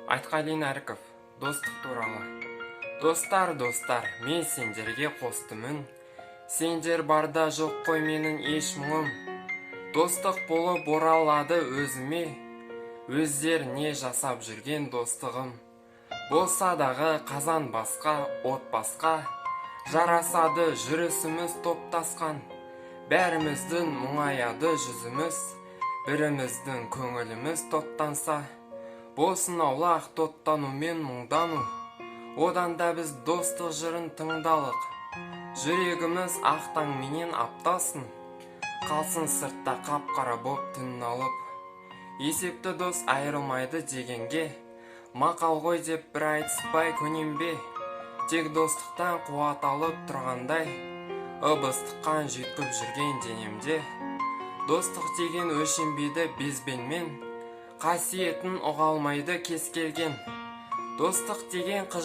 Айтқали Нәріков, достық туралы. Достар, мен сендерге қостымын. Сендер барда жоқ қой менің еш мұңым. Достық болып оралады өзіме, өздер не жасап жүрген достығым. Болса дағы қазан басқа, от басқа, жарасады жүрісіміз топтасқан. Бәріміздің мұңаяды жүзіміз, біріміздің көңіліміз тоттанса. Болсын аулақ тоттану мен мұңдану, одан да біз достық жырын тыңдалық. Жүрегіміз ақтаң менен аптасын, қалсын сыртта қап-қара боп түн алып. Есепті дос айырылмайды дегенге, мақал ғой деп бір айтыспай көнем бе. Тек достықтан қуат алып тұрғандай, ыбыстыққан жүйткіп жүрген денемде. Достық деген өлшенбейді безбенмен, қасиетін ұға алмайды кез келген. Достық деген қыз